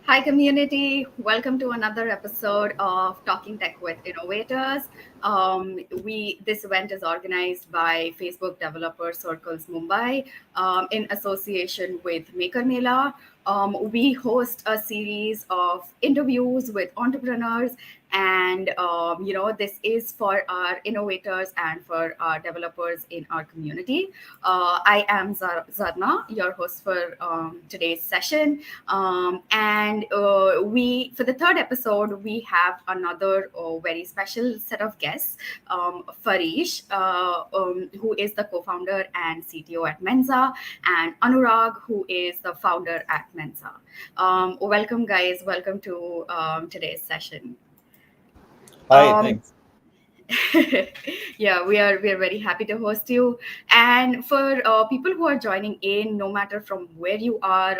Hi, community. Welcome to another episode of Talking Tech with Innovators. This event is organized by Facebook Developer Circles Mumbai in association with Maker Mela. We host a series of interviews with entrepreneurs, and this is for our innovators and for our developers in our community. I am Zarna, your host for today's session. And we, for the third episode, we have another very special set of guests. Farish, who is the co-founder and CTO at Mentza, and Anurag, who is the founder at Mentza. Welcome, guys. Welcome to today's session. Hi, Um, thanks. yeah, we are very happy to host you. And for people who are joining in, no matter from where you are,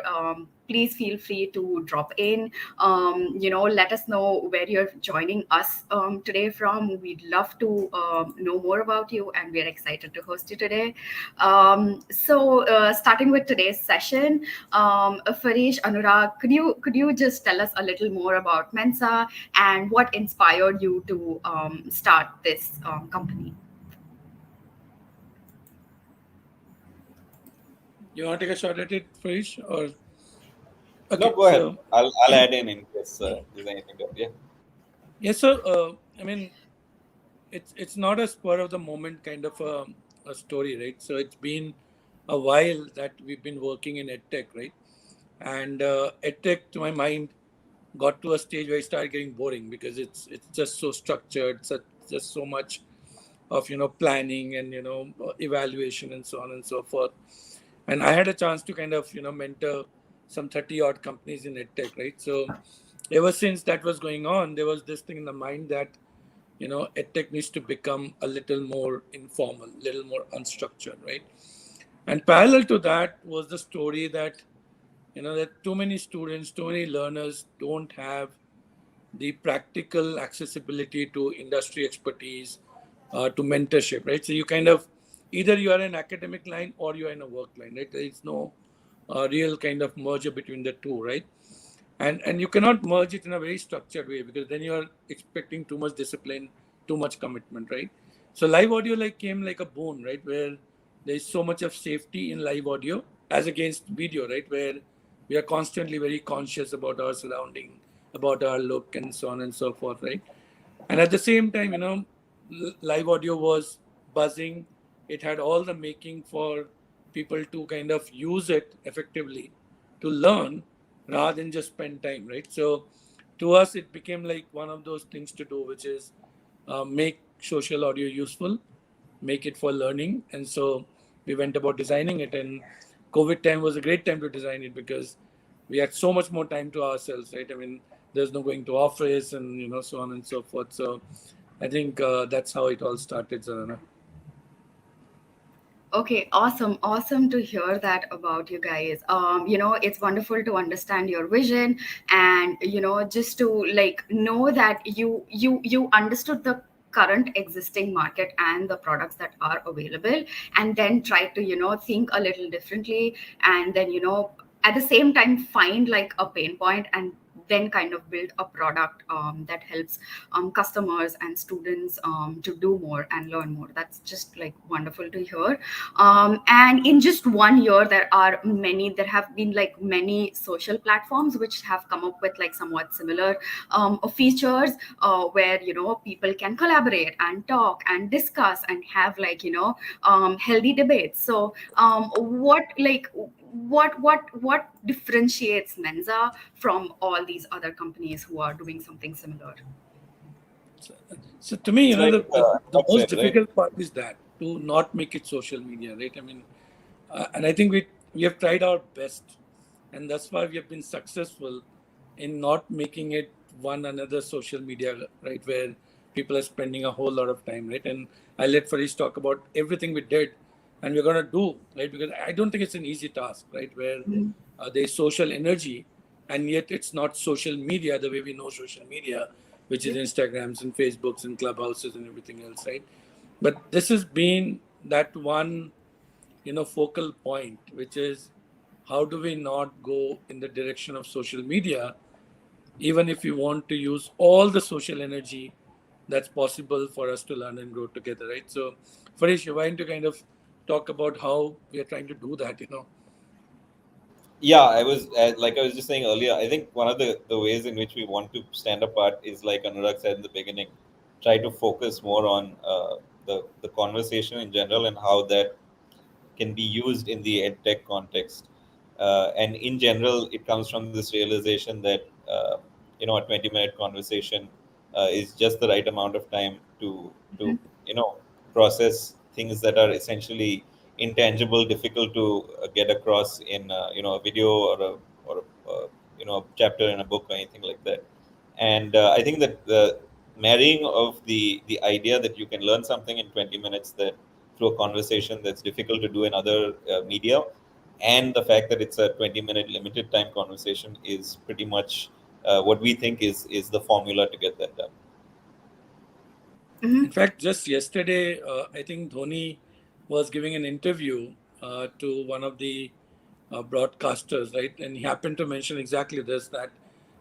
please feel free to drop in. Let us know where you're joining us today from. We'd love to know more about you, and we're excited to host you today. Starting with today's session, Farish, Anurag, could you just tell us a little more about Mensa and what inspired you to start this company? You want to take a shot at it, Farish? Or No, okay, go ahead. so I'll add in case there's anything to yeah. yes, so I mean, it's not a spur of the moment kind of a story, right? So it's been a while that we've been working in edtech, right? And edtech, to my mind, got to a stage where it started getting boring because it's just so structured, such just so much of planning and evaluation and so on and so forth. And I had a chance to kind of mentor some 30 odd companies in edtech, right? So ever since that was going on, there was this thing in the mind that edtech needs to become a little more informal, little more unstructured, right? And parallel to that was the story that that too many students, too many learners don't have the practical accessibility to industry expertise, to mentorship, right? So you kind of either you are in academic line or you are in a work line, right? There is no real kind of merger between the two, right? And you cannot merge it in a very structured way because then you are expecting too much discipline, too much commitment, right? So live audio like came like a boon, right? Where there is so much of safety in live audio as against video, right? Where we are constantly very conscious about our surrounding, about our look, and so on and so forth, right? And at the same time, live audio was buzzing. It had all the making for people to kind of use it effectively to learn rather than just spend time, right? So to us, it became like one of those things to do, which is make social audio useful, make it for learning. And so we went about designing it. And COVID time was a great time to design it because we had so much more time to ourselves, right? I mean, there's no going to office and so on and so forth. So I think that's how it all started, Zarana. Okay, awesome. Awesome to hear that about you guys. It's wonderful to understand your vision and just to like know that you understood the current existing market and the products that are available, and then try to think a little differently, and then at the same time find like a pain point, and then kind of build a product that helps customers and students to do more and learn more. That's just like wonderful to hear. And in just 1 year, there have been like many social platforms which have come up with like somewhat similar features where people can collaborate and talk and discuss and have like healthy debates. So what differentiates Menza from all these other companies who are doing something similar? So, so to me, It's like the Doc most said, right? difficult part is that to not make it social media, right? I mean, and I think we have tried our best, and thus far we have been successful in not making it one another social media, right? Where people are spending a whole lot of time, right? And I let Farish talk about everything we did, and we're gonna do, right? Because I don't think it's an easy task, right? Where there's social energy, and yet it's not social media the way we know social media, which is Yeah. Instagrams and Facebooks and clubhouses and everything else, right? But this has been that one, focal point, which is how do we not go in the direction of social media even if we want to use all the social energy that's possible for us to learn and grow together, right? So, Farish, you're going to kind of talk about how we are trying to do that. Yeah, I was like I was just saying earlier. I think one of the ways in which we want to stand apart is, like Anurag said in the beginning, try to focus more on the conversation in general and how that can be used in the ed tech context. And in general, it comes from this realization that a 20-minute conversation is just the right amount of time to you know process things that are essentially intangible, difficult to get across in a video or a chapter in a book or anything like that. And I think that the marrying of the idea that you can learn something in 20 minutes that through a conversation that's difficult to do in other media, and the fact that it's a 20-minute limited time conversation is pretty much what we think is the formula to get that done. In fact, just yesterday, I think Dhoni was giving an interview to one of the broadcasters, right? And he happened to mention exactly this, that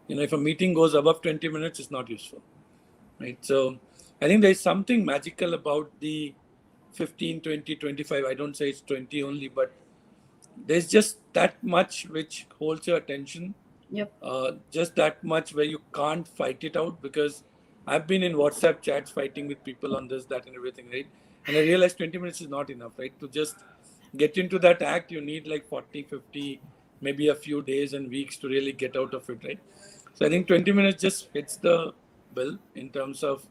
if a meeting goes above 20 minutes, it's not useful, right? So I think there's something magical about the 15, 20, 25. I don't say it's 20 only, but there's just that much which holds your attention, Yep. just that much where you can't fight it out, because I've been in WhatsApp chats fighting with people on this, that, and everything, right? And I realized 20 minutes is not enough, right? To just get into that act, you need like 40, 50, maybe a few days and weeks to really get out of it, right? So I think 20 minutes just fits the bill in terms of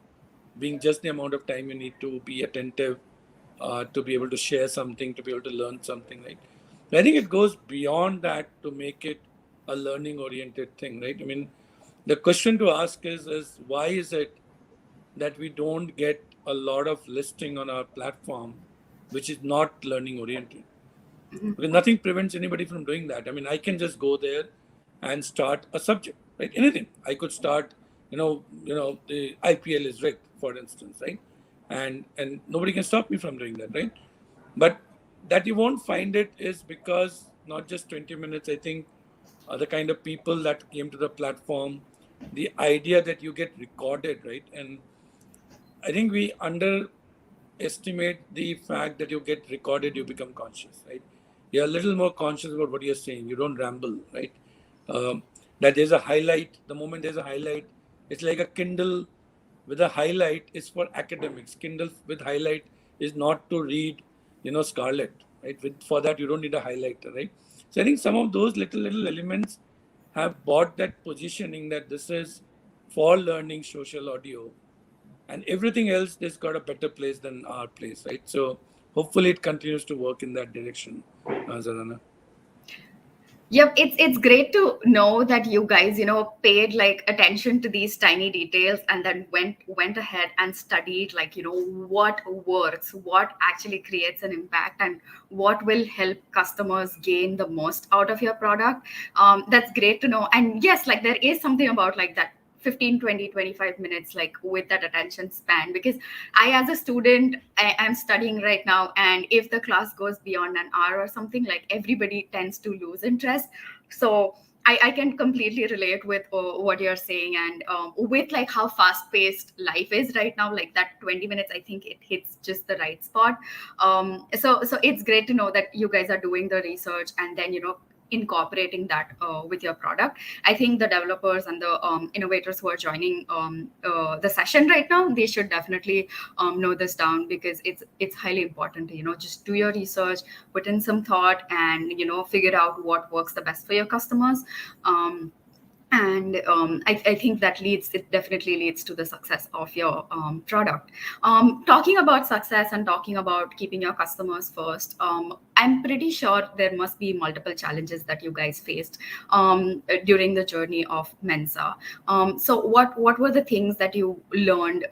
being just the amount of time you need to be attentive, to be able to share something, to be able to learn something, right? I think it goes beyond that to make it a learning oriented thing, right? I mean, the question to ask is why is it that we don't get a lot of listing on our platform which is not learning oriented? Because nothing prevents anybody from doing that. I mean, I can just go there and start a subject, right? Anything. I could start, the IPL is rigged, for instance, right? And nobody can stop me from doing that, right? But that you won't find it is because not just 20 minutes. I think the kind of people that came to the platform, the idea that you get recorded, right? And I think we underestimate the fact that you get recorded, you become conscious, right? You're a little more conscious about what you're saying. You don't ramble, right? That there's a highlight. The moment there's a highlight, it's like a Kindle with a highlight is for academics. Kindle with highlight is not to read, Scarlet, right? For that, you don't need a highlighter, right? So I think some of those little elements have bought that positioning that this is for learning social audio, and everything else has got a better place than our place, right? So hopefully it continues to work in that direction, Zarana. Yep, it's great to know that you guys, paid like attention to these tiny details and then went ahead and studied like, what works, what actually creates an impact, and what will help customers gain the most out of your product. That's great to know. And yes, like there is something about like that 15, 20, 25 minutes, like with that attention span, because I as a student, I am studying right now, and if the class goes beyond an hour or something, like everybody tends to lose interest. So I can completely relate with what you're saying, and with like how fast paced life is right now, like that 20 minutes, I think it hits just the right spot. So it's great to know that you guys are doing the research and then incorporating that with your product. I think the developers and the innovators who are joining the session right now, they should definitely know this down, because it's highly important to just do your research, put in some thought, and figure out what works the best for your customers. And I think that it definitely leads to the success of your product. Talking about success and talking about keeping your customers first, I'm pretty sure there must be multiple challenges that you guys faced during the journey of Mensa. So what were the things that you learned,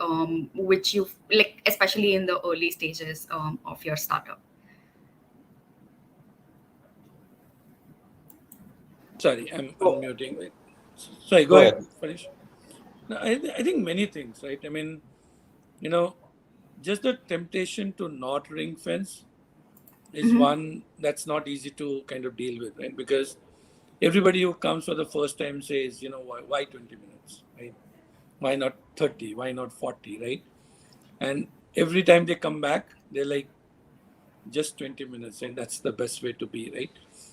which you like, especially in the early stages of your startup? Sorry, I'm So, unmuting. Wait. Sorry, go go ahead, ahead. Farish. No, I think many things, right? I mean, you know, just the temptation to not ring fence is Hmm. one that's not easy to kind of deal with, right? Because everybody who comes for the first time says, why 20 minutes, right? Why not 30? Why not 40, right? And every time they come back, they're like, just 20 minutes, and that's the best way to be, right?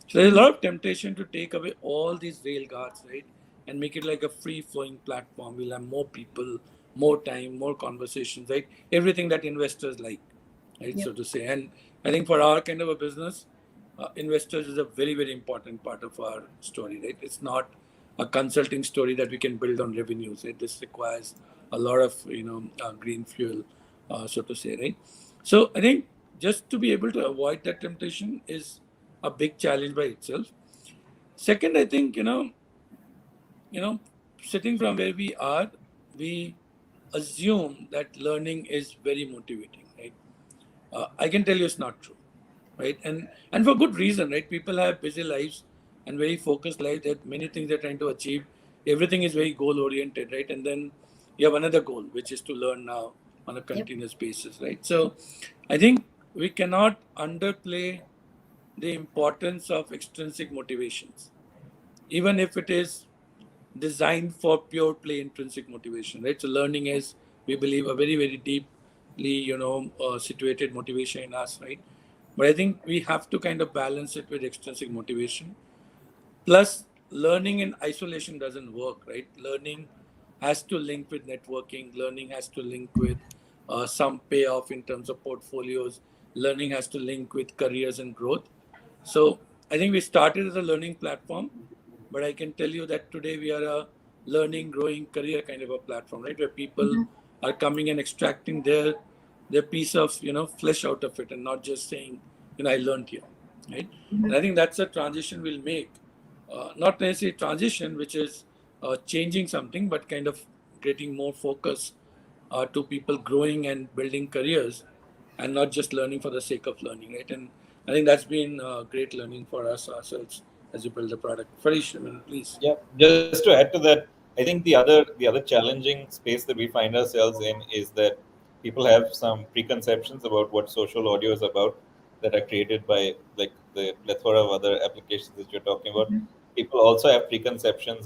So there's a lot of temptation to take away all these rail guards, right, and make it like a free flowing platform. We'll have more people, more time, more conversations, right? Everything that investors like, right, Yep. so to say. And I think for our kind of a business, investors is a very, very important part of our story, right? It's not a consulting story that we can build on revenues, right? This requires a lot of green fuel, so to say, right? So I think just to be able to avoid that temptation is a big challenge by itself. Second, I think you know, sitting from where we are, we assume that learning is very motivating, right? I can tell you it's not true, right? And for good reason, right? People have busy lives and very focused lives. That many things they're trying to achieve. Everything is very goal oriented, right? And then you have another goal, which is to learn now on a Yep. continuous basis, right? So I think we cannot underplay the importance of extrinsic motivations, even if it is designed for pure play intrinsic motivation, right? So learning is, we believe, a very, very deeply, situated motivation in us, right? But I think we have to kind of balance it with extrinsic motivation. Plus, learning in isolation doesn't work, right? Learning has to link with networking. Learning has to link with some payoff in terms of portfolios. Learning has to link with careers and growth. So I think we started as a learning platform, but I can tell you that today we are a learning, growing career kind of a platform, right? Where people Mhm. are coming and extracting their piece of flesh out of it, and not just saying, I learned here, right? And Mhm. I think that's a transition we'll make, not necessarily transition, which is changing something, but kind of getting more focus to people growing and building careers, and not just learning for the sake of learning, right? And I think that's been great learning for us ourselves as we build the product. Farish, I mean, please. Yeah, just to add to that, I think the other challenging space that we find ourselves in is that people have some preconceptions about what social audio is about that are created by like the plethora of other applications that you're talking about. Mhm. People also have preconceptions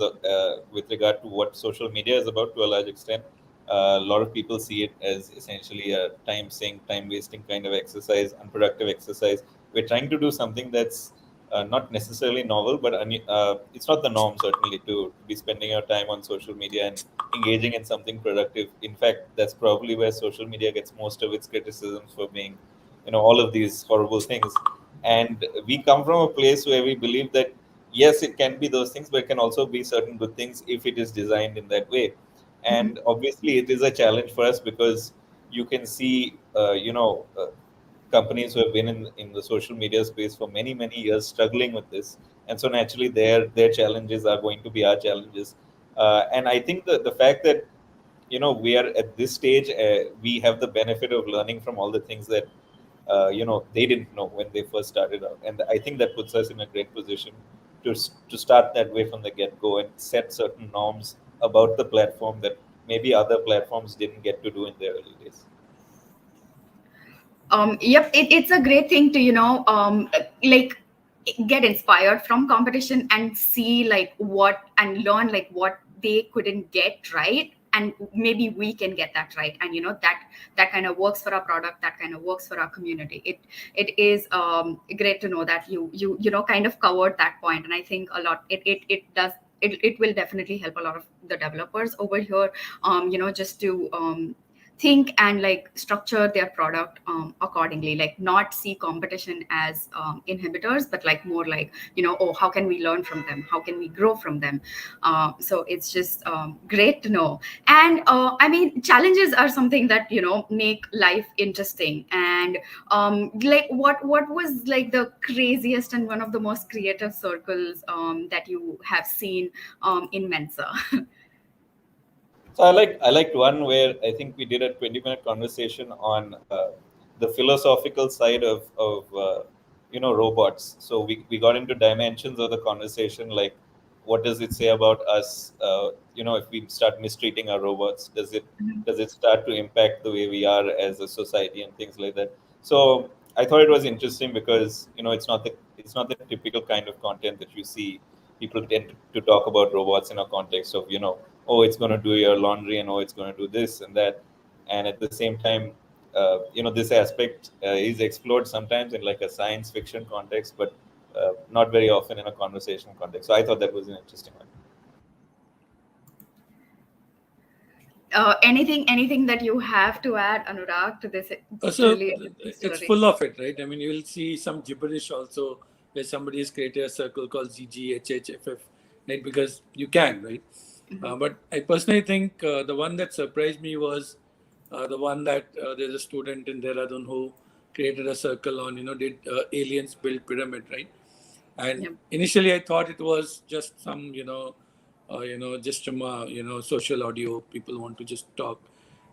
with regard to what social media is about to a large extent. A lot of people see it as essentially a time sink, time wasting kind of exercise, unproductive exercise. We're trying to do something that's not necessarily novel, but it's not the norm certainly to be spending your time on social media and engaging in something productive. In fact, that's probably where social media gets most of its criticisms for being, all of these horrible things. And we come from a place where we believe that yes, it can be those things, but it can also be certain good things if it is designed in that way. Mhm. And obviously, it is a challenge for us because you can see, companies who have been in the social media space for many many years struggling with this, and so naturally their challenges are going to be our challenges. And I think the fact that we are at this stage, we have the benefit of learning from all the things that they didn't know when they first started out, and I think that puts us in a great position to start that way from the get-go and set certain norms about the platform that maybe other platforms didn't get to do in their early days. Yep, it's a great thing to like get inspired from competition and see like what and learn like what they couldn't get right, and maybe we can get that right, and that kind of works for our product, that kind of works for our community. It is great to know that you kind of covered that point, and I think a lot it does. It will definitely help a lot of the developers over here, just to think and like structure their product accordingly, like not see competition as inhibitors, but like more like, oh, how can we learn from them, how can we grow from them. So it's just great to know. And I mean, challenges are something that make life interesting. And like what was like the craziest and one of the most creative circles that you have seen in Mensa? So I liked one where I think we did a 20-minute conversation on the philosophical side of robots. So we got into dimensions of the conversation, like what does it say about us? If we start mistreating our robots, does it start to impact the way we are as a society and things like that? So I thought it was interesting because it's not the typical kind of content that you see people tend to talk about robots in a context of, oh, it's going to do your laundry, and oh, it's going to do this and that. And at the same time, this aspect is explored sometimes in like a science fiction context, but not very often in a conversation context. So I thought that was an interesting one. Anything that you have to add, Anurag, to this So really interesting it's story? full of it, right? I mean, you will see some gibberish also where somebody has created a circle called ZGHHFF, right? Because you can, right? But I personally think the one that surprised me was the one that there's a student in Dehradun who created a circle on, did aliens build pyramid, right? And Yep. initially I thought it was just some, just some, social audio. People want to just talk.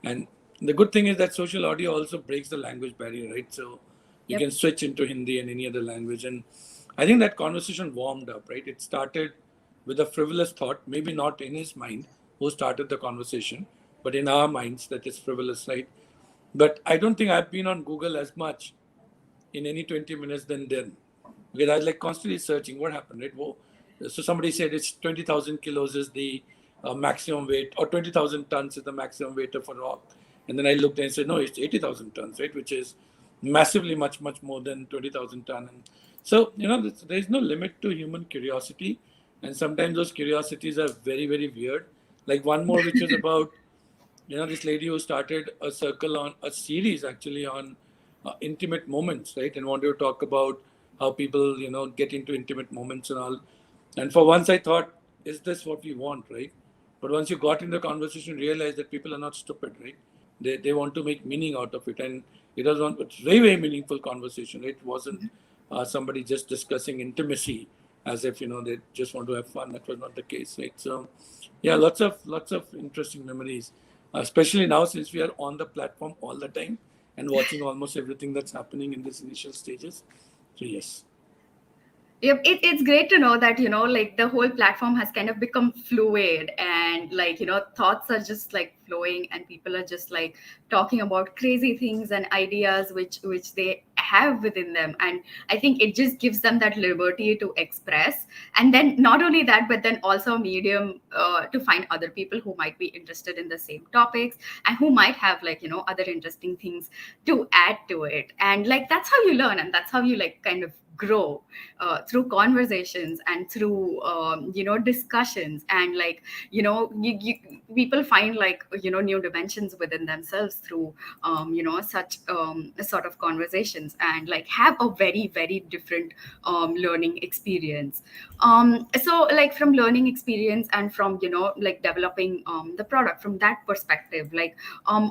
And the good thing is that social audio also breaks the language barrier, right? So you Yep. can switch into Hindi and any other language. And I think that conversation warmed up, right? It started with a frivolous thought, maybe not in his mind who started the conversation, but in our minds that is frivolous, right? But I don't think I've been on Google as much in any 20 minutes than then. Because I was like constantly searching what happened, right? Well, so somebody said it's 20,000 kilos is the maximum weight, or 20,000 tons is the maximum weight of a rock. And then I looked and said, no, it's 80,000 tons, right? Which is massively much, much more than 20,000 tons. And so, there's no limit to human curiosity. And sometimes those curiosities are very, very weird. Like one more, which was about this lady who started a circle on a series actually on intimate moments, right? And wanted to talk about how people, get into intimate moments and all. And for once, I thought, is this what we want, right? But once you got in the conversation, realized that people are not stupid, right? They want to make meaning out of it, and it's very very meaningful conversation. Right? It wasn't somebody just discussing intimacy as if they just want to have fun. That was not the case, right? So, yeah, lots of interesting memories, especially now since we are on the platform all the time and watching almost everything that's happening in these initial stages. So yes. Yep, it's great to know that, like the whole platform has kind of become fluid, and like, thoughts are just like flowing, and people are just like talking about crazy things and ideas which they have within them. And I think it just gives them that liberty to express. And then not only that, but then also a medium to find other people who might be interested in the same topics, and who might have like, other interesting things to add to it. And like that's how you learn, and that's how you like kind of grow, through conversations and through discussions. And like, people find like, new dimensions within themselves through such sort of conversations, and like have a very very different learning experience. So like from learning experience, and from like developing the product from that perspective, like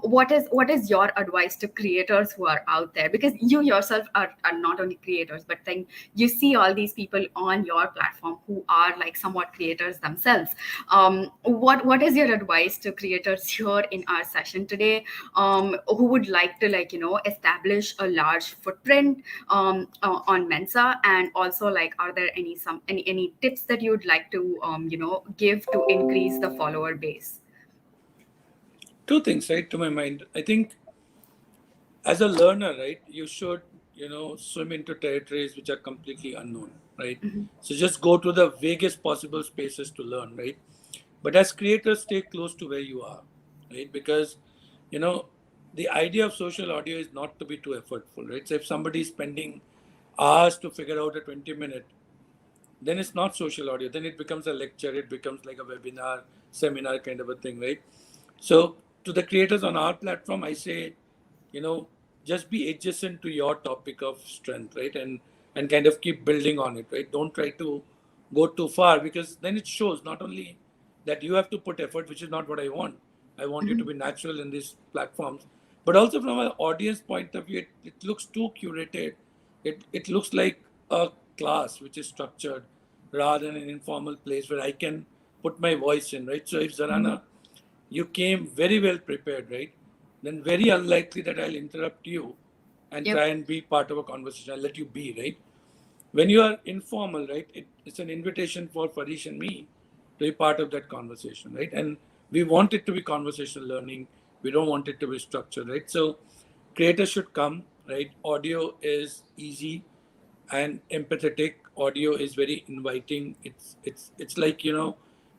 what is your advice to creators who are out there? Because you yourself are not only creators, but then you see all these people on your platform who are like somewhat creators themselves. What is your advice to creators here in our session today, who would like to like establish a large footprint on Mensa? And also like, are there any tips that you would like to give to increase the follower base? Two things, right, to my mind. I think as a learner, right, you should, swim into territories which are completely unknown, right? So just go to the vaguest possible spaces to learn, right? But as creators, stay close to where you are, right? Because, you know, the idea of social audio is not to be too effortful, right? So if somebody is spending hours to figure out a 20-minute, then it's not social audio. Then it becomes a lecture. It becomes like a webinar, seminar kind of a thing, right? So to the creators on our platform, I say, you know, just be adjacent to your topic of strength, right? And kind of keep building on it, right? Don't try to go too far, because then it shows not only that you have to put effort, which is not what I want. I want you to be natural in these platforms, but also from an audience point of view, it looks too curated. It looks like a class which is structured rather than an informal place where I can put my voice in, right? So if Zarana, you came very well prepared, right? Then very unlikely that I'll interrupt you and Yep. try and be part of a conversation. I'll let you be, right? When you are informal, right, it's an invitation for Farish and me to be part of that conversation, right? And we want it to be conversational learning. We don't want it to be structured, right? So creators should come, right? Audio is easy and empathetic. audio is very inviting. It's like,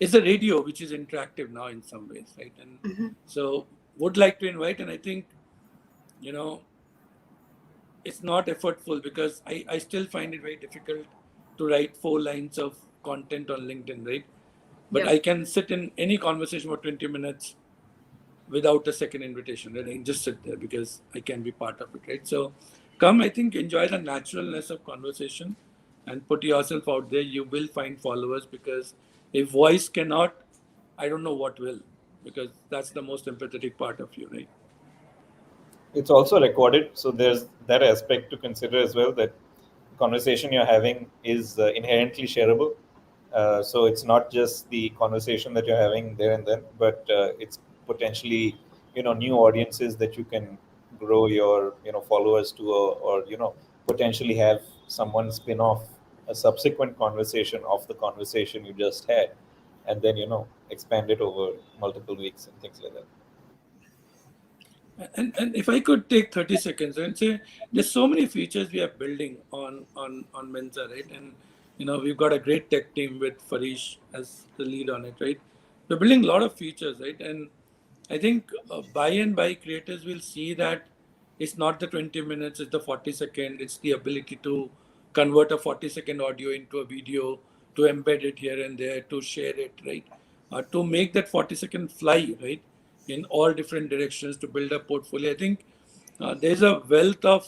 it's a radio which is interactive now in some ways, right? And Mm-hmm. so would like to invite, and I think, you know it's not effortful, because I still find it very difficult to write 4 lines of content on LinkedIn, right? But Yep. I can sit in any conversation for 20 minutes without a second invitation, right? I can just sit there because I can be part of it, right? So come, I think, enjoy the naturalness of conversation and put yourself out there. You will find followers, because if voice cannot, I don't know what will, because that's the most empathetic part of you, right? It's also recorded, so there's that aspect to consider as well, that conversation you're having is inherently shareable. So it's not just the conversation that you're having there and then, but it's potentially, new audiences that you can grow your, followers to, or potentially have someone spin off a subsequent conversation of the conversation you just had, and then expand it over multiple weeks and things like that. And if I could take 30 seconds and say, there's so many features we are building on Menza, right? And we've got a great tech team with Farish as the lead on it, right? We're building a lot of features, right? And I think by and by creators will see that it's not the 20 minutes, it's the 40 second. It's the ability to convert a 40-second audio into a video, to embed it here and there, to share it, right? To make that 40-second fly, right? In all different directions, to build a portfolio. I think there's a wealth of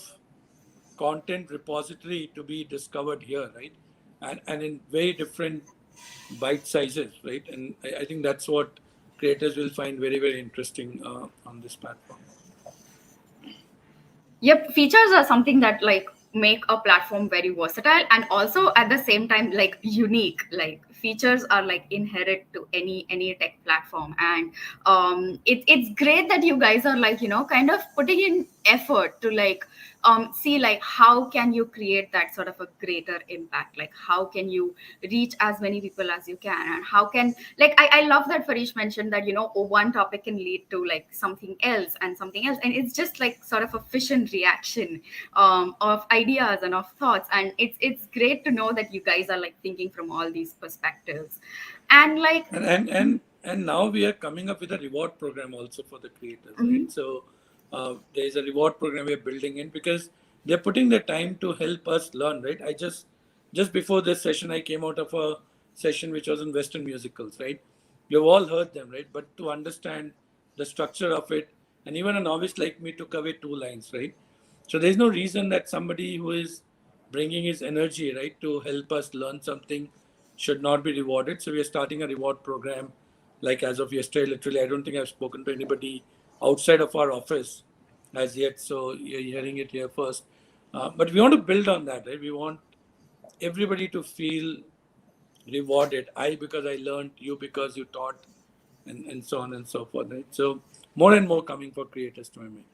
content repository to be discovered here, right? And in very different bite sizes, right? And I think that's what creators will find very, very interesting on this platform. Yep, features are something that like make a platform very versatile and also at the same time like unique. Like features are like inherent to any tech platform, and it's great that you guys are like kind of putting in effort to like see like how can you create that sort of a greater impact, like how can you reach as many people as you can, and how can like I love that Farish mentioned that one topic can lead to like something else and something else, and it's just like sort of a fission reaction of ideas and of thoughts, and it's great to know that you guys are like thinking from all these perspectives and like And now we are coming up with a reward program also for the creators, right? mhm. So there is a reward program we are building in, because they're putting the time to help us learn, right? I just before this session, I came out of a session which was on Western musicals, right? You've all heard them, right? But to understand the structure of it, and even a novice like me took away 2 lines, right? So there's no reason that somebody who is bringing his energy, right, to help us learn something should not be rewarded. So we are starting a reward program, like as of yesterday. Literally, I don't think I've spoken to anybody outside of our office as yet. So you're hearing it here first. But we want to build on that, right? We want everybody to feel rewarded. I because I learned, you because you taught, and so on and so forth, right? So more and more coming for creators to my mind.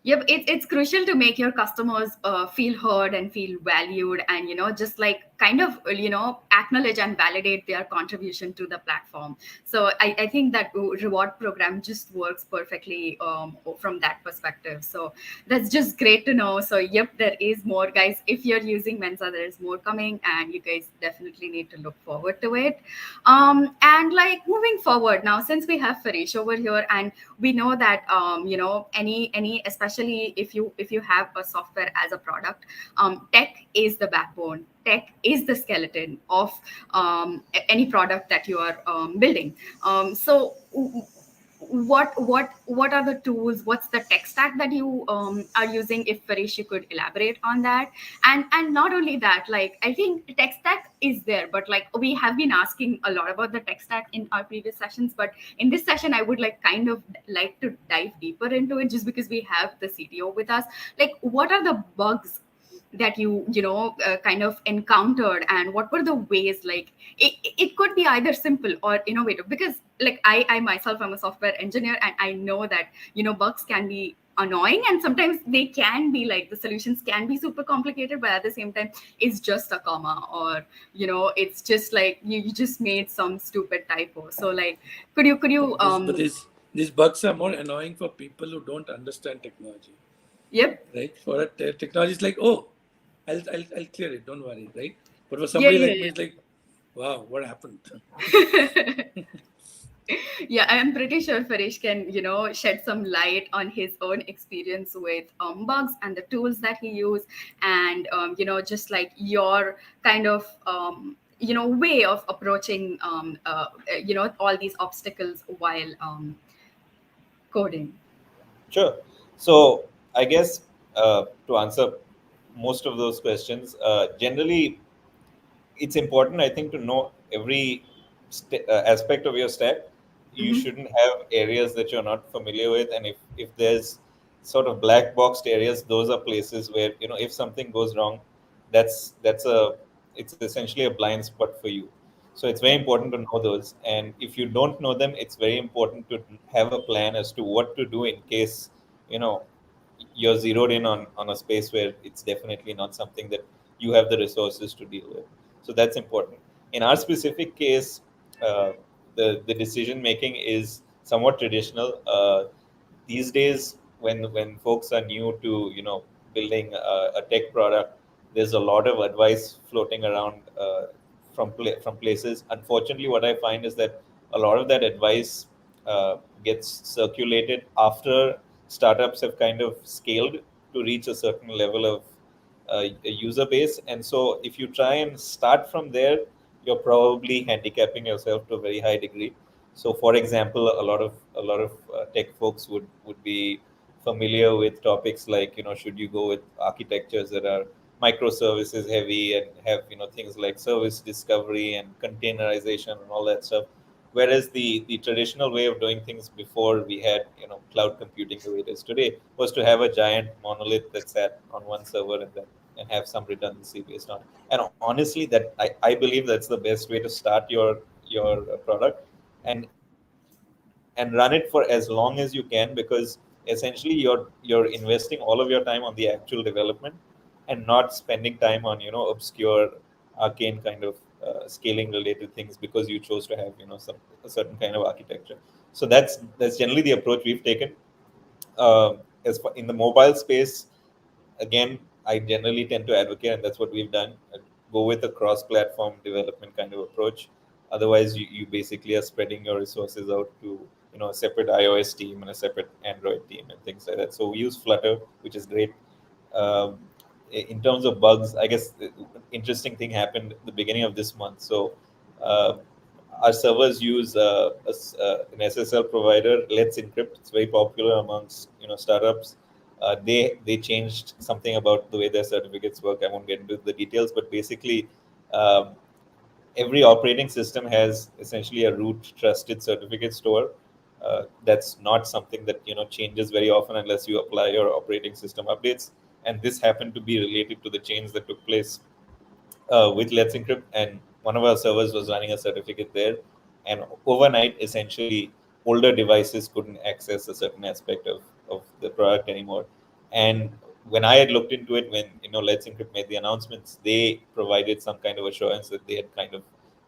Yep, it's crucial to make your customers feel heard and feel valued, and just like kind of acknowledge and validate their contribution to the platform. So I think that reward program just works perfectly from that perspective. So that's just great to know. So yep, there is more, guys. If you're using Mensa, there is more coming, and you guys definitely need to look forward to it. And like moving forward now, since we have Farish over here, and we know that any especially if you have a software as a product, tech is the backbone, tech is the skeleton of any product that you are building. So what are the tools, what's the tech stack that you are using? If Farish, you could elaborate on that. And not only that, like I think tech stack is there, but like we have been asking a lot about the tech stack in our previous sessions, but in this session I would like kind of like to dive deeper into it, just because we have the CTO with us. Like what are the bugs that you kind of encountered, and what were the ways, like it could be either simple or innovative, because like I myself am a software engineer, and I know that bugs can be annoying, and sometimes they can be like the solutions can be super complicated, but at the same time it's just a comma, or it's just like you just made some stupid typo. So like could you But these bugs are more annoying for people who don't understand technology, yep. right? For a technology, it's like, oh, I'll clear it. Don't worry, right? But for Yeah, somebody like me, yeah, it's like, wow, what happened? yeah. Yeah, I am pretty sure Farish can, shed some light on his own experience with bugs and the tools that he used, and just like your kind of way of approaching all these obstacles while coding. Sure. So I guess to answer most of those questions, generally it's important, I think, to know every aspect of your stack. You Hmm. shouldn't have areas that you're not familiar with, and if there's sort of black boxed areas, those are places where, if something goes wrong, that's it's essentially a blind spot for you. So it's very Yeah. important to know those, and if you don't know them, it's very important to have a plan as to what to do in case, you know you're zeroed in on a space where it's definitely not something that you have the resources to deal with. So that's important. In our specific case, the decision making is somewhat traditional. These days, when folks are new to building a tech product, there's a lot of advice floating around from places. Unfortunately, what I find is that a lot of that advice gets circulated after startups have kind of scaled to reach a certain level of a user base. And so if you try and start from there, you're probably handicapping yourself to a very high degree. So for example, a lot of tech folks would be familiar with topics like, should you go with architectures that are microservices heavy and have things like service discovery and containerization and all that stuff. Whereas the traditional way of doing things before we had cloud computing the way it is today was to have a giant monolith that sat on one server and have some redundancy based on. And honestly, that I believe that's the best way to start your product, and and run it for as long as you can, because essentially you're investing all of your time on the actual development and not spending time on obscure arcane kind of scaling related things because you chose to have some a certain kind of architecture. So that's generally the approach we've taken. As for in the mobile space, again, I generally tend to advocate, and that's what we've done, go with a cross-platform development kind of approach. Otherwise, you basically are spreading your resources out to a separate iOS team and a separate Android team and things like that. So we use Flutter, which is great. Um, in terms of bugs, I guess the interesting thing happened at the beginning of this month. So uh, our servers use an SSL provider, Let's Encrypt. It's very popular amongst startups. They changed something about the way their certificates work. I won't get into the details, but basically, um, every operating system has essentially a root trusted certificate store. That's not something that changes very often unless you apply your operating system updates. And this happened to be related to the change that took place with Let's Encrypt, and one of our servers was running a certificate there. And overnight, essentially, older devices couldn't access a certain aspect of the product anymore. And when I had looked into it, when Let's Encrypt made the announcements, they provided some kind of assurance that they had kind of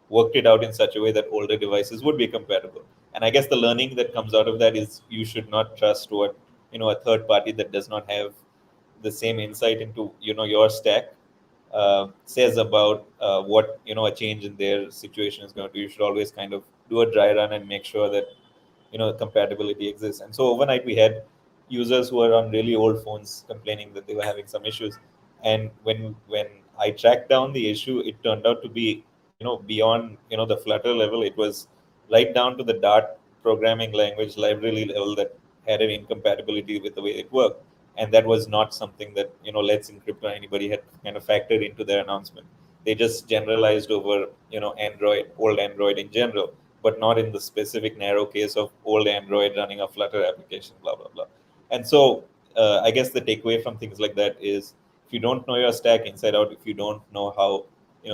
worked it out in such a way that older devices would be compatible. And I guess the learning that comes out of that is you should not trust what a third party that does not have the same insight into your stack says about what a change in their situation is going to do. You should always kind of do a dry run and make sure that compatibility exists. And so overnight we had users who were on really old phones complaining that they were having some issues. And when I tracked down the issue, it turned out to be beyond the Flutter level. It was right down to the Dart programming language library level that had an incompatibility with the way it worked. And that was not something that Let's Encrypt or anybody had kind of factored into their announcement. They just generalized over Android, old Android in general, but not in the specific narrow case of old Android running a Flutter application, blah blah blah. And so I guess the takeaway from things like that is, if you don't know your stack inside out, if you don't know how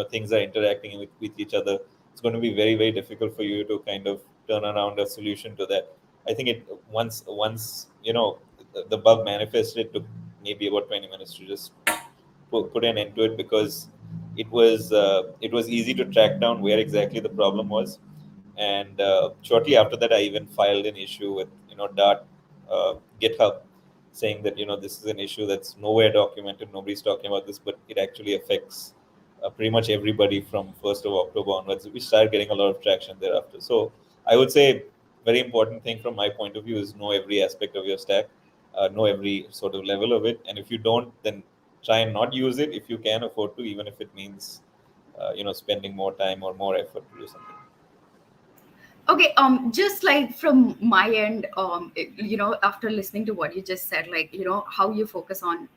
things are interacting with each other, it's going to be very very difficult for you to kind of turn around a solution to that. I think it once the bug manifested, it took maybe about 20 minutes to just put an end to it, because it was easy to track down where exactly the problem was. And shortly after that, I even filed an issue with Dart GitHub, saying that this is an issue that's nowhere documented, nobody's talking about this, but it actually affects pretty much everybody from 1st of October onwards. We started getting a lot of traction thereafter. So I would say very important thing from my point of view is know every aspect of your stack, know every sort of level of it, and if you don't, then try and not use it if you can afford to, even if it means spending more time or more effort to do something. Okay, just like from my end, after listening to what you just said, like, how you focus on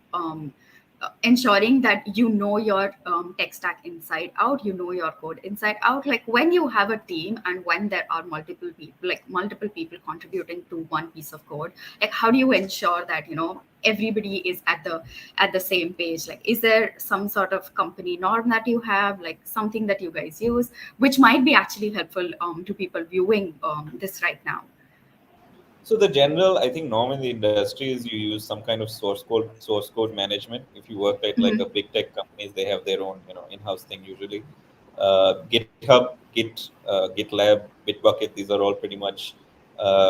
ensuring that you know your tech stack inside out, you know your code inside out. Like when you have a team and when there are multiple people contributing to one piece of code, like how do you ensure that, everybody is at the same page? Like, is there some sort of company norm that you have, like something that you guys use, which might be actually helpful to people viewing this right now? So the general, I think, norm in the industry is you use some kind of source code management. If you work at like a Hmm. big tech companies, they have their own, in-house thing usually. GitHub, GitLab, Bitbucket, these are all pretty much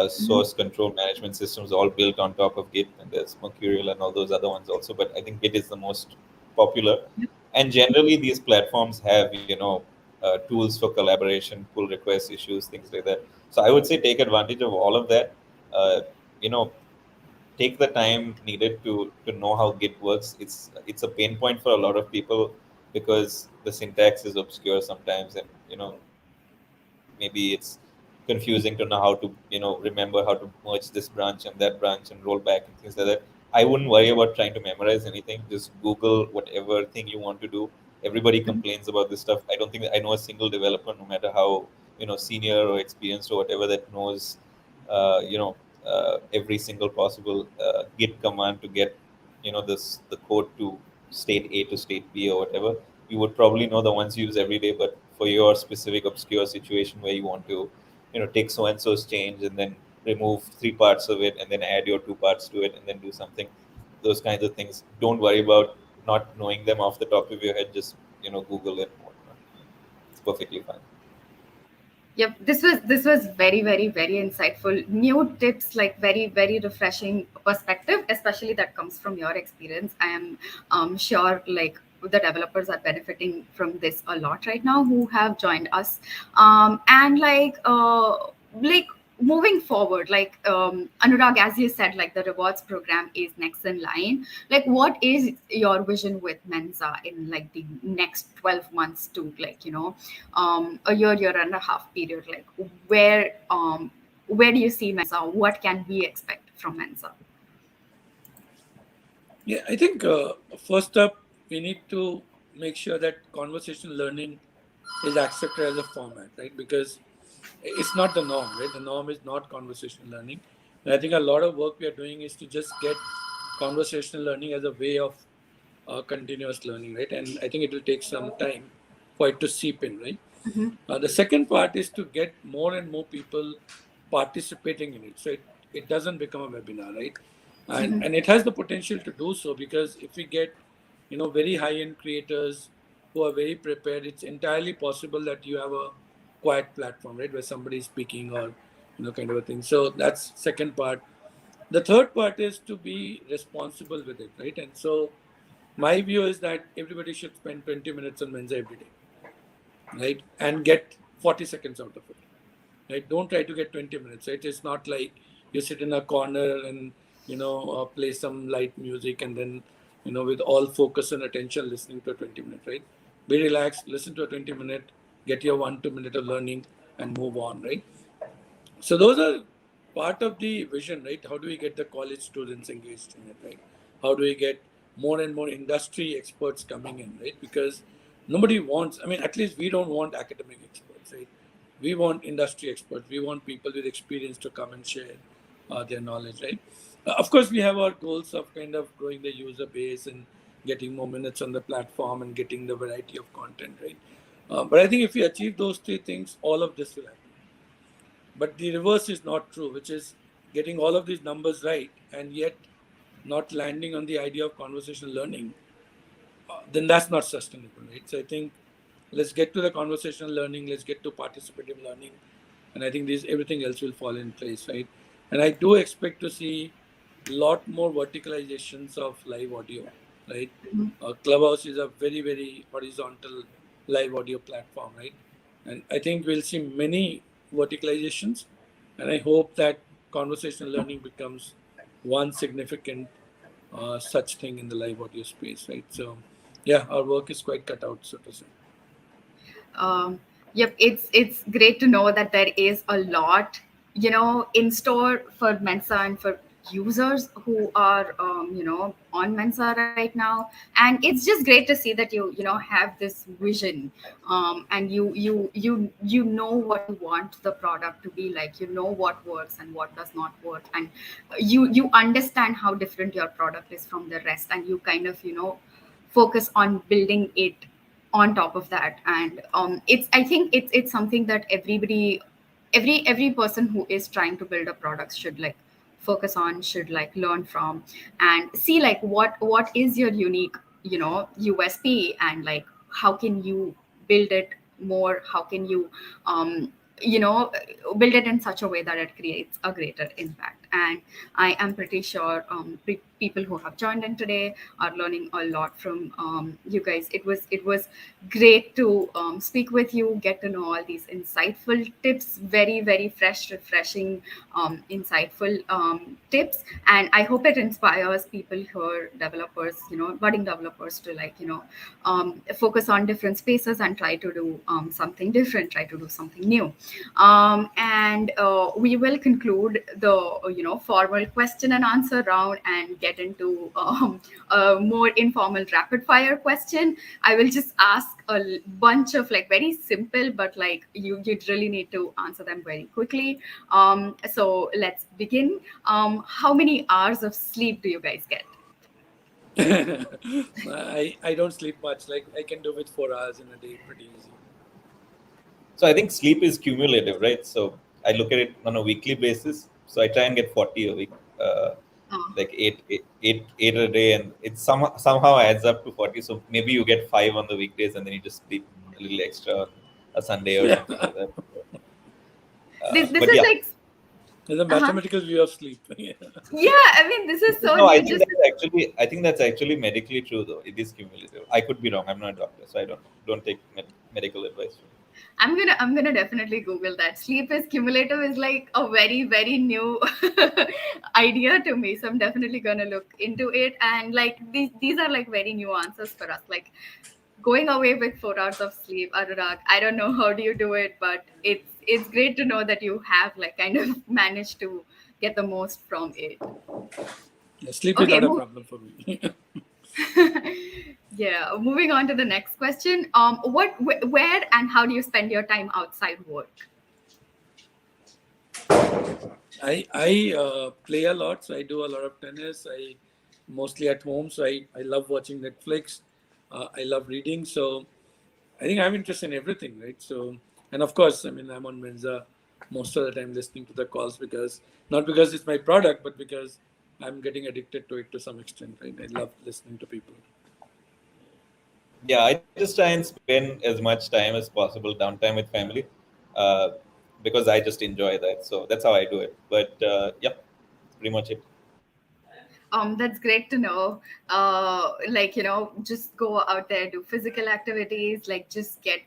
source control management systems, all built on top of Git. And there's Mercurial and all those other ones also. But I think Git is the most popular. And generally, these platforms have, tools for collaboration, pull requests, issues, things like that. So I would say take advantage of all of that. uh, you know Take the time needed to know how Git works. It's a pain point for a lot of people because the syntax is obscure sometimes, and maybe it's confusing to know how to remember how to merge this branch and that branch and roll back and things like that. I wouldn't worry about trying to memorize anything. Just Google whatever thing you want to do. Everybody complains about this stuff. I don't think I know a single developer, no matter how senior or experienced or whatever, that knows uh, you know every single possible Git command to get the code to state A to state B or whatever. You would probably know the ones you use every day, but for your specific obscure situation where you want to take so and so's change and then remove three parts of it and then add your two parts to it and then do something, those kinds of things, don't worry about not knowing them off the top of your head. Just Google it and whatnot. It's perfectly fine. Yep, this was very, very, very insightful. New tips, like very, very refreshing perspective, especially that comes from your experience. I am sure like the developers are benefiting from this a lot right now who have joined us. And like moving forward, like Anurag, as you said, like the rewards program is next in line. Like, what is your vision with Mensa in like the next 12 months to like a year and a half period? Like where do you see Mensa? What can we expect from Mensa? Yeah, I think first up, we need to make sure that conversational learning is accepted as a format, right? Because it's not the norm, right? The norm is not conversational learning. And I think a lot of work we are doing is to just get conversational learning as a way of continuous learning, right? And I think it will take some time for it to seep in, right? Mm-hmm. The second part is to get more and more people participating in it. So it doesn't become a webinar, right? And it has the potential to do so because if we get, very high-end creators who are very prepared, it's entirely possible that you have a quiet platform, right, where somebody is speaking or, kind of a thing. So that's second part. The third part is to be responsible with it, right? And so my view is that everybody should spend 20 minutes on Mensa every day, right? And get 40 seconds out of it, right? Don't try to get 20 minutes, right? It's not like you sit in a corner and, play some light music and then, with all focus and attention listening to a 20-minute, right? Be relaxed, listen to a 20-minute, get your 1 2 minute of learning and move on, right? So those are part of the vision, right? How do we get the college students engaged in it, right? How do we get more and more industry experts coming in, right? Because nobody wants, I mean, at least we don't want academic experts, right? We want industry experts. We want people with experience to come and share their knowledge, right? Of course, we have our goals of kind of growing the user base and getting more minutes on the platform and getting the variety of content, right? But I think if we achieve those three things, all of this will happen. But the reverse is not true, which is getting all of these numbers right and yet not landing on the idea of conversational learning, then that's not sustainable, right? So I think let's get to the conversational learning, let's get to participative learning, and I think this everything else will fall in place, right? And I do expect to see a lot more verticalizations of live audio, right? Mhm. Clubhouse is a very, very horizontal live audio platform, right? And I think we'll see many verticalizations, and I hope that conversational learning becomes one significant such thing in the live audio space, right? So, yeah, our work is quite cut out, so to say. um, yep, it's great to know that there is a lot, in store for Mensa and for users who are, on Mensa right now. And it's just great to see that you have this vision, and you know what you want the product to be like. You know what works and what does not work, and you understand how different your product is from the rest, and you kind of focus on building it on top of that. And it's I think it's something that every person who is trying to build a product should like focus on, should like learn from, and see like what is your unique USP, and like how can you build it more, how can you um you know build it in such a way that it creates a greater impact. And I am pretty sure people who have joined in today are learning a lot from you guys. It was great to speak with you, get to know all these insightful tips, very very fresh, refreshing, insightful tips. And I hope it inspires people who are developers, budding developers, to like focus on different spaces and try to do something different, try to do something new. And we will conclude the formal question and answer round and get into a more informal rapid fire question. I will just ask a bunch of like very simple, but like you really need to answer them very quickly. So let's begin. How many hours of sleep do you guys get? I don't sleep much. Like I can do with 4 hours in a day pretty easy. So I think sleep is cumulative, right? So I look at it on a weekly basis. So I try and get 40 a week, Uh, like eight a day, and it somehow adds up to 40. So maybe you get 5 on the weekdays, and then you just sleep a little extra on a Sunday or Yeah, something like that. this But is yeah, like, there's a uh-huh. mathematical view of sleep. Yeah. Yeah, I mean, this is so no, new. Just I think that's actually medically true though. It is cumulative. I could be wrong. I'm not a doctor, so I don't know. Don't take medical advice from me. I'm gonna definitely Google that. Sleep is cumulative is like a very very new idea to me. So I'm definitely gonna look into it. And like these are like very new answers for us. Like going away with 4 hours of sleep, Anurag. I don't know how do you do it, but it's great to know that you have like kind of managed to get the most from it. Yeah, sleep is Okay, not a problem for me. yeah. Moving on to the next question. Where and how do you spend your time outside work? I play a lot, so I do a lot of tennis. I mostly at home, so I love watching Netflix. I love reading, so I think I'm interested in everything, right? So, and of course, I mean, I'm on Mentza most of the time listening to the calls because not because it's my product, but because I'm getting addicted to it to some extent, right? I love listening to people. Yeah, I just try and spend as much time as possible downtime with family, uh, because I just enjoy that. So that's how I do it. But yeah, that's pretty much it. That's great to know. Like, just go out there, do physical activities, like just get,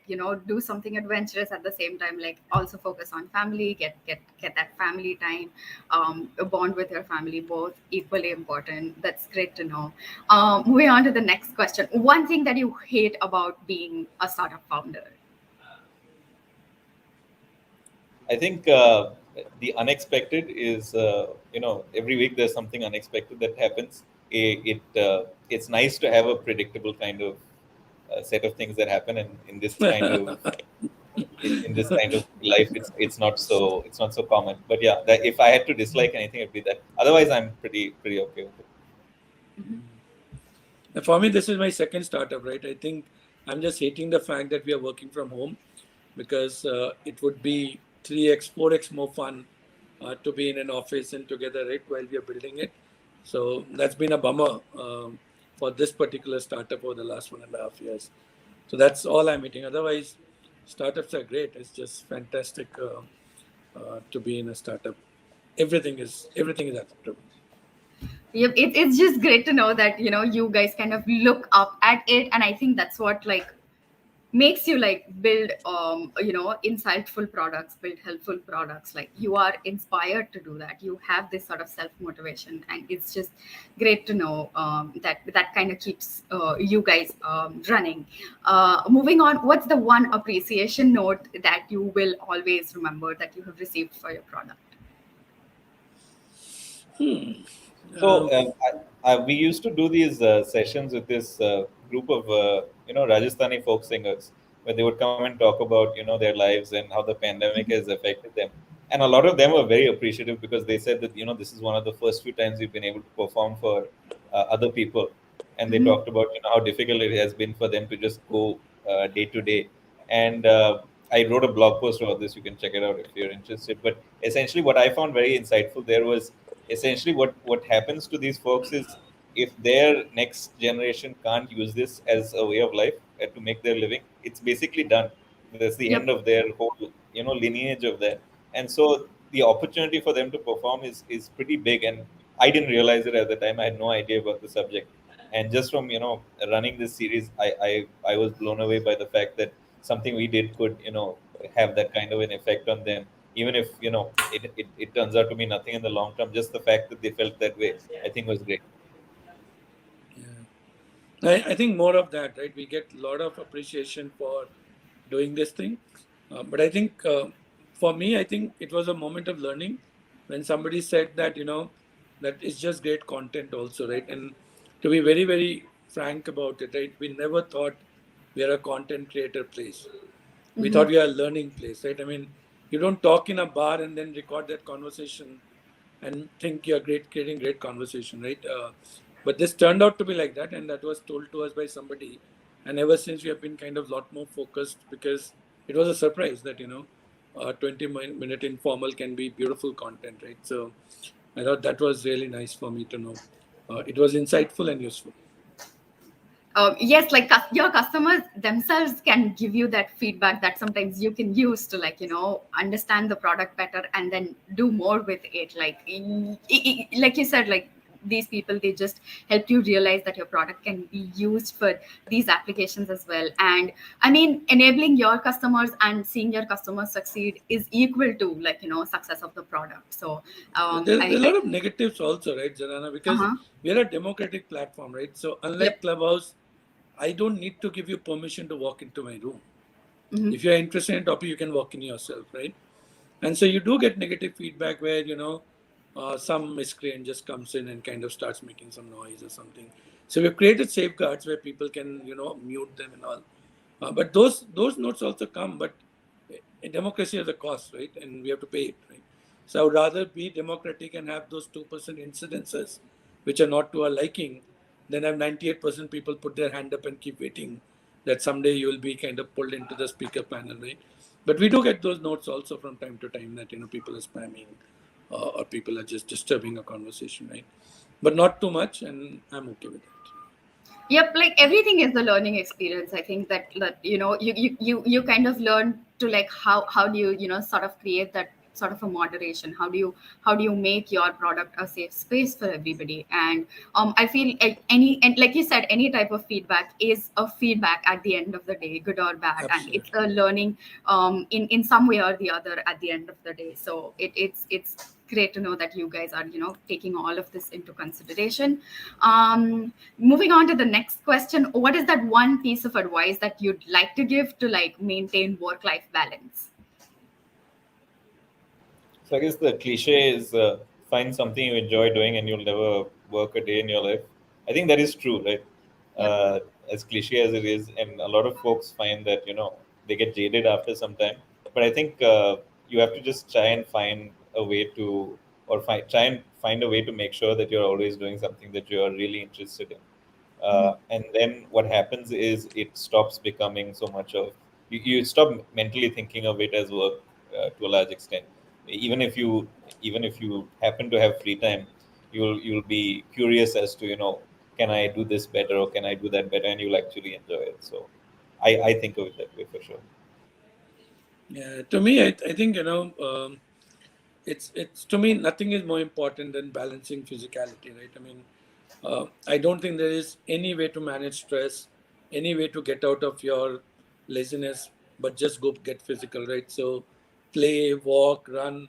do something adventurous at the same time, like also focus on family, get that family time, bond with your family, both equally important. That's great to know. Moving on to the next question. One thing that you hate about being a startup founder. I think the unexpected is, every week there's something unexpected that happens. It's nice to have a predictable kind of set of things that happen, and in this kind of life, it's not so common. But yeah, that if I had to dislike anything, it'd be that. Otherwise, I'm pretty okay with it. And for me, this is my second startup, right? I think I'm just hating the fact that we are working from home because it would be 3x, 4x more fun to be in an office and together, right, while we are building it. So that's been a bummer for this particular startup over the last 1.5 years. So that's all I'm eating. Otherwise, startups are great. It's just fantastic to be in a startup. Everything is acceptable. Yep, it's just great to know that you guys kind of look up at it, and I think that's what like makes you like build insightful products, build helpful products. Like you are inspired to do that, you have this sort of self motivation, and it's just great to know that kind of keeps you guys running. Moving on, what's the one appreciation note that you will always remember that you have received for your product? Hmm. So Um, we used to do these sessions with this group of Rajasthani folk singers, where they would come and talk about their lives and how the pandemic has affected them. And a lot of them were very appreciative because they said that this is one of the first few times we've been able to perform for other people, and they Hmm. talked about how difficult it has been for them to just go day to day. And I wrote a blog post about this. You can check it out if you're interested. But essentially, what I found very insightful there was essentially what happens to these folks is if their next generation can't use this as a way of life to make their living, it's basically done. That's the end Yep. of their whole lineage of that. And so the opportunity for them to perform is pretty big. And I didn't realize it at the time. I had no idea about the subject. And just from running this series, I was blown away by the fact that something we did could have that kind of an effect on them, even if it turns out to be nothing in the long term. Just the fact that they felt that way, I think, was great. yeah. I think more of that, right? We get a lot of appreciation for doing this thing. But I think for me, I think it was a moment of learning when somebody said that, that it's just great content also, right? And to be very, very frank about it, right? We never thought we are a content creator place. We Hmm. thought we are a learning place, right? I mean, you don't talk in a bar and then record that conversation and think you're great, creating great conversation, right? But this turned out to be like that, and that was told to us by somebody. And ever since, we have been kind of a lot more focused because it was a surprise that 20-minute informal can be beautiful content, right? So I thought that was really nice for me to know. It was insightful and useful. Yes, like your customers themselves can give you that feedback that sometimes you can use to like understand the product better and then do more with it. Like like you said, like these people, they just help you realize that your product can be used for these applications as well. And I mean, enabling your customers and seeing your customers succeed is equal to like success of the product. So There's a I lot of negatives also, right, Janana? Because uh-huh. we are a democratic platform, right? So Yep. unlike Clubhouse, I don't need to give you permission to walk into my room. Hmm. If you're interested in a topic, you can walk in yourself, right? And so you do get negative feedback where some miscreant just comes in and kind of starts making some noise or something. So we've created safeguards where people can mute them and all. But those notes also come, but in democracy has a cost, right? And we have to pay it, right? So I would rather be democratic and have those 2% incidences which are not to our liking than have 98% people put their hand up and keep waiting that someday you will be kind of pulled into the speaker panel, right? But we do get those notes also from time to time that people are spamming or people are just disturbing a conversation, right? But not too much, and I'm okay with that. Yep, like everything is the learning experience. I think that you kind of learn to like how do you sort of create that sort of a moderation. How do you make your product a safe space for everybody? And I feel like and like you said, any type of feedback is a feedback at the end of the day, good or bad, and it's Absolutely. a learning in some way or the other at the end of the day. So it's great to know that you guys are taking all of this into consideration. Moving on to the next question, what is that one piece of advice that you'd like to give to like maintain work life balance? So I guess the cliche is find something you enjoy doing and you'll never work a day in your life. I think that is true, right? Yep. Uh, as cliche as it is, and a lot of folks find that they get jaded after some time. But I think you have to just try and find a way to, or try and find a way to make sure that you're always doing something that you are really interested in. Mhm. And then what happens is it stops becoming so much of you stop mentally thinking of it as work to a large extent. Even if you happen to have free time, you'll be curious as to can I do this better or can I do that better, and you'll actually enjoy it. So I think of it that way for sure. Yeah, to me, I think it's to me nothing is more important than balancing physicality, right? I mean, I don't think there is any way to manage stress, any way to get out of your laziness, but just go get physical, right? So play, walk, run.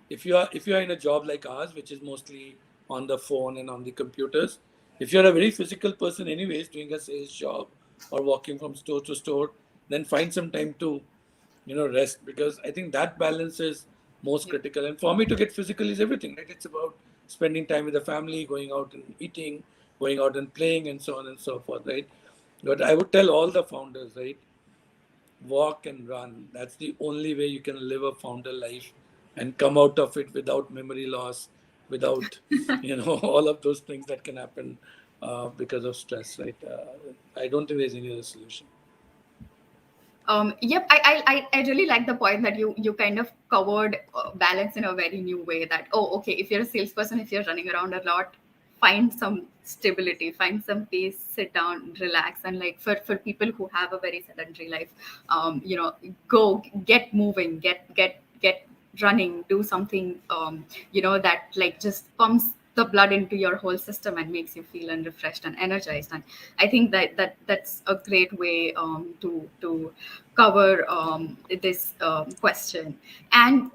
If you are in a job like ours, which is mostly on the phone and on the computers, if you're a very physical person anyways, doing a sales job or walking from store to store, then find some time to rest, because I think that balance is most Yeah. critical. And for me, to get physical is everything, right? It's about spending time with the family, going out and eating, going out and playing, and so on and so forth, right? But I would tell all the founders, right, walk and run. That's the only way you can live a founder life and come out of it without memory loss, without all of those things that can happen because of stress, right? I don't think there's any other solution. Yep, I really like the point that you kind of covered balance in a very new way. That, oh, okay, if you're a salesperson, if you're running around a lot, find some stability, find some peace, sit down, relax, and like for people who have a very sedentary life, go get moving, get running, do something, that like just pumps the blood into your whole system and makes you feel and refreshed and energized. And I think that's a great way to cover this question. And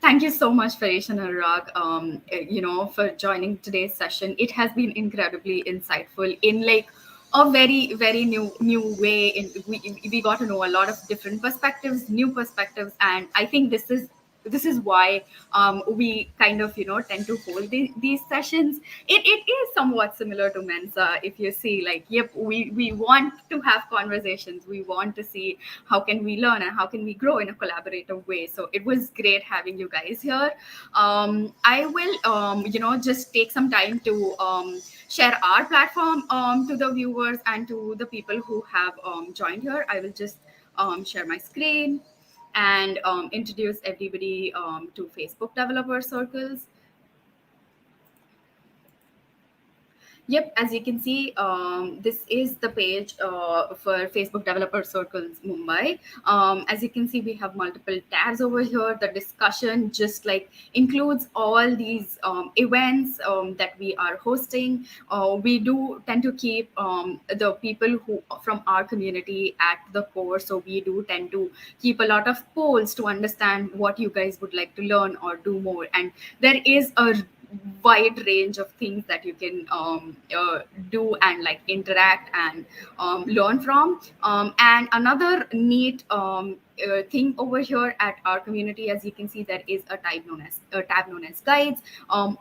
thank you so much, Farish and Anurag, for joining today's session. It has been incredibly insightful in like a very, very new way. We got to know a lot of different perspectives, new perspectives, and I think this is why we kind of tend to hold these sessions. It is somewhat similar to Mensa. If you see, like, yep, we want to have conversations, we want to see how can we learn and how can we grow in a collaborative way. So it was great having you guys here. I will just take some time to share our platform to the viewers and to the people who have joined here. I will just share my screen and introduce everybody to Facebook Developer Circles. Yep, as you can see, this is the page for Facebook Developer Circles Mumbai. As you can see, we have multiple tabs over here. The discussion just like includes all these events that we are hosting. We do tend to keep the people who from our community at the core. So we do tend to keep a lot of polls to understand what you guys would like to learn or do more. And there is a wide range of things that you can do and like interact and learn from. And another neat thing over here at our community, as you can see, there is a tab known as guides.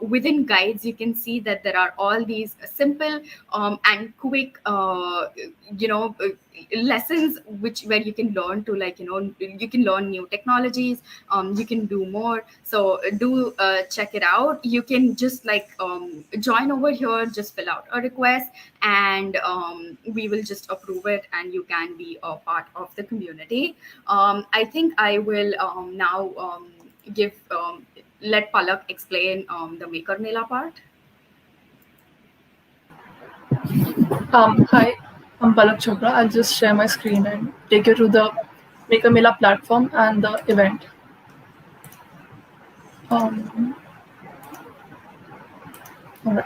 Within guides, you can see that there are all these simple and quick lessons where you can learn to you can learn new technologies, you can do more. So do check it out. You can just like join over here, just fill out a request, and we will just approve it and you can be a part of the community. I think I will now give let Palak explain the Maker Mela part. Hi, I'm Palak Chopra. I'll just share my screen and take you to the Maker Mela platform and the event. All right.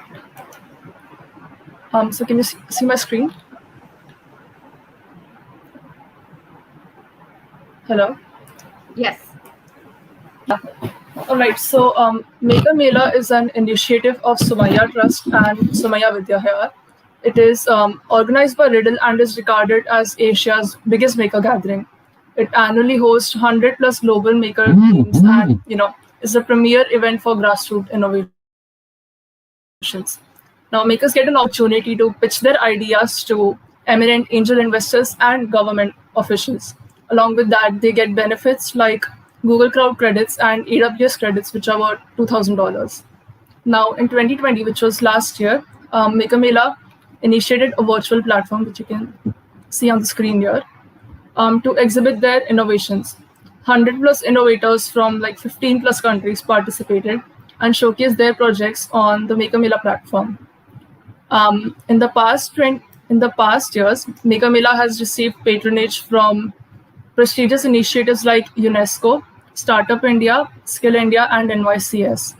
So can you see my screen? Hello? Yes. All right. So Maker Mela is an initiative of Sumaya Trust and Sumaya Vidya here. It is organized by Riddle and is regarded as Asia's biggest maker gathering. It annually hosts 100 plus global maker teams and is a premier event for grassroots innovations. Now makers get an opportunity to pitch their ideas to eminent angel investors and government officials. Along with that, they get benefits like Google Cloud credits and AWS credits, which are worth $2,000. Now, in 2020, which was last year, Maker Mela initiated a virtual platform, which you can see on the screen here, to exhibit their innovations. 100 plus innovators from like 15 plus countries participated and showcased their projects on the Maker Mela platform. In the past years, Maker Mela has received patronage from prestigious initiatives like UNESCO, Startup India, Skill India, and NYCS.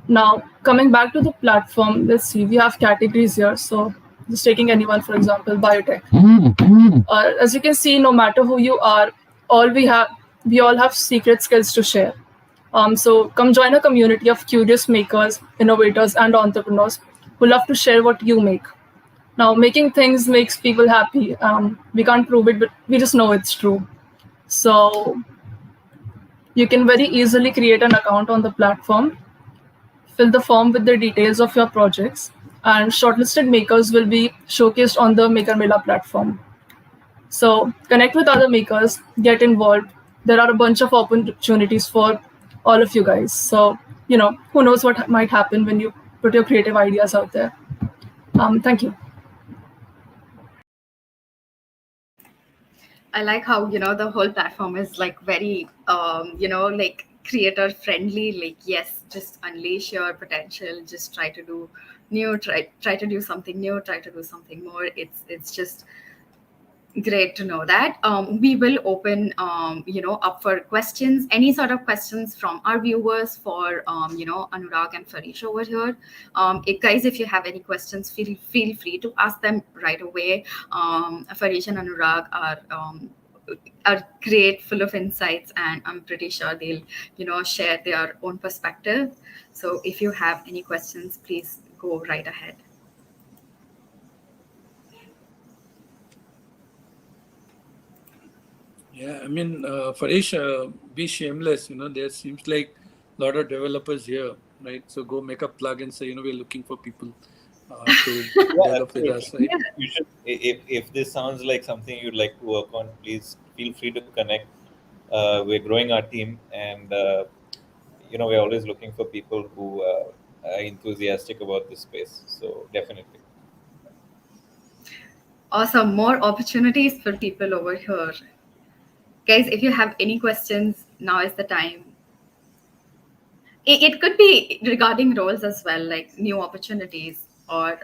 Now, coming back to the platform, let's see, we have categories here. So, just taking anyone, for example, biotech. As you can see, no matter who you are, all we all have secret skills to share. So, come join a community of curious makers, innovators, and entrepreneurs who love to share what you make. Now, making things makes people happy. We can't prove it, but we just know it's true. So, you can very easily create an account on the platform, fill the form with the details of your projects, and shortlisted makers will be showcased on the Maker Mela platform. So connect with other makers, get involved. There are a bunch of opportunities for all of you guys. So, who knows what might happen when you put your creative ideas out there. Thank you. I like how, the whole platform is like very, like creator friendly. Like, yes, just unleash your potential. Just try to do new, try to do something new, try to do something more. It's just great to know that. We will open, up for questions, any sort of questions from our viewers for, Anurag and Farish over here. Guys, if you have any questions, feel free to ask them right away. Farish and Anurag are great, full of insights, and I'm pretty sure they'll, share their own perspective. So if you have any questions, please go right ahead. Yeah, I mean, Farish, be shameless. There seems like a lot of developers here, right? So go make a plug and say, we're looking for people to Yeah, develop with absolutely. us, right? You should, if this sounds like something you'd like to work on, please feel free to connect. We're growing our team, and we're always looking for people who are enthusiastic about this space. So definitely. Awesome. More opportunities for people over here. Guys, if you have any questions, now is the time. It could be regarding roles as well, like new opportunities, or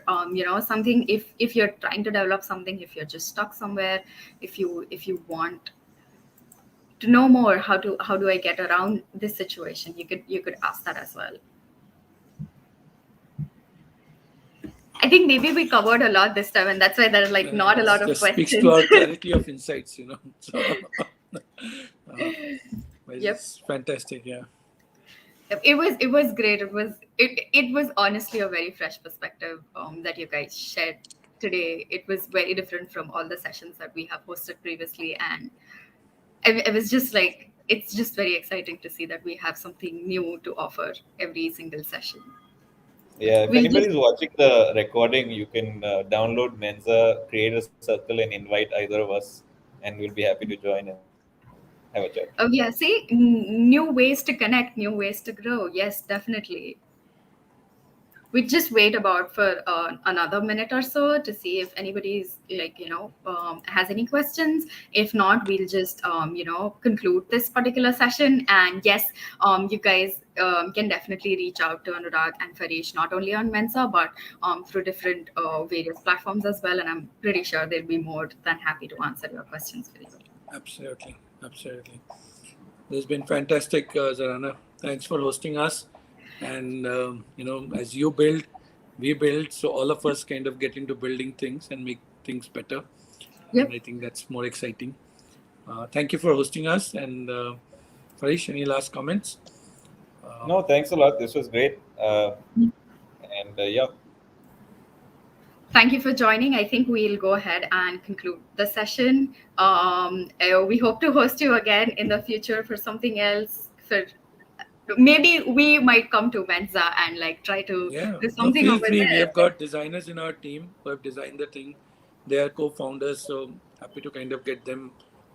something. If you're trying to develop something, if you're just stuck somewhere, if you want to know more, how do I get around this situation, you could ask that as well. I think maybe we covered a lot this time, and that's why there's like not a lot of Just speaks questions. to our clarity of insights, So, Yep. it's fantastic, yeah. It was great. It was honestly a very fresh perspective that you guys shared today. It was very different from all the sessions that we have hosted previously, and it was just like, it's just very exciting to see that we have something new to offer every single session. Yeah, if We'll just anybody's watching the recording, you can download Menza, create a circle, and invite either of us, and we'll be happy to join and have a chat. oh yeah, see, new ways to connect, new ways to grow. Yes, definitely. We just wait about for another minute or so to see if anybody's like, has any questions. If not, we'll just conclude this particular session. And yes, you guys can definitely reach out to Anurag and Farish, not only on Mensa, but through different various platforms as well, and I'm pretty sure they'll be more than happy to answer your questions for you. Absolutely. This has been fantastic, Zarana. Thanks for hosting us. And, as you build, we build. So all of us kind of get into building things and make things better. Yep. And I think that's more exciting. Thank you for hosting us. And Farish, any last comments? No, thanks a lot. This was great. And yeah. Thank you for joining. I think we'll go ahead and conclude the session. We hope to host you again in the future for something else. Maybe we might come to Mentza and like try to do something feel over free. We there. have got designers in our team who have designed the thing. They are co-founders, so happy to kind of get them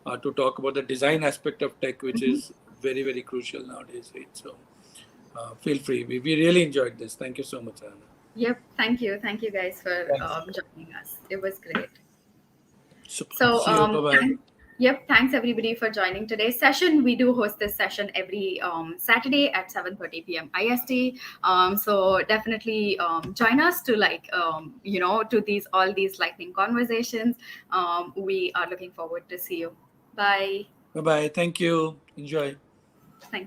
to talk about the design aspect of tech, which is very, very crucial nowadays, right? So feel free. We really enjoyed this. Thank you so much, Anna. Yep. Thank you guys for Thanks. joining us. It was great. Super. So See you. Bye-bye. Yep, thanks everybody for joining today's session. We do host this session every Saturday at 7:30 p.m. IST. So definitely join us to to all these lightning conversations. We are looking forward to see you. Bye. Bye-bye. Thank you. Enjoy. Thank you.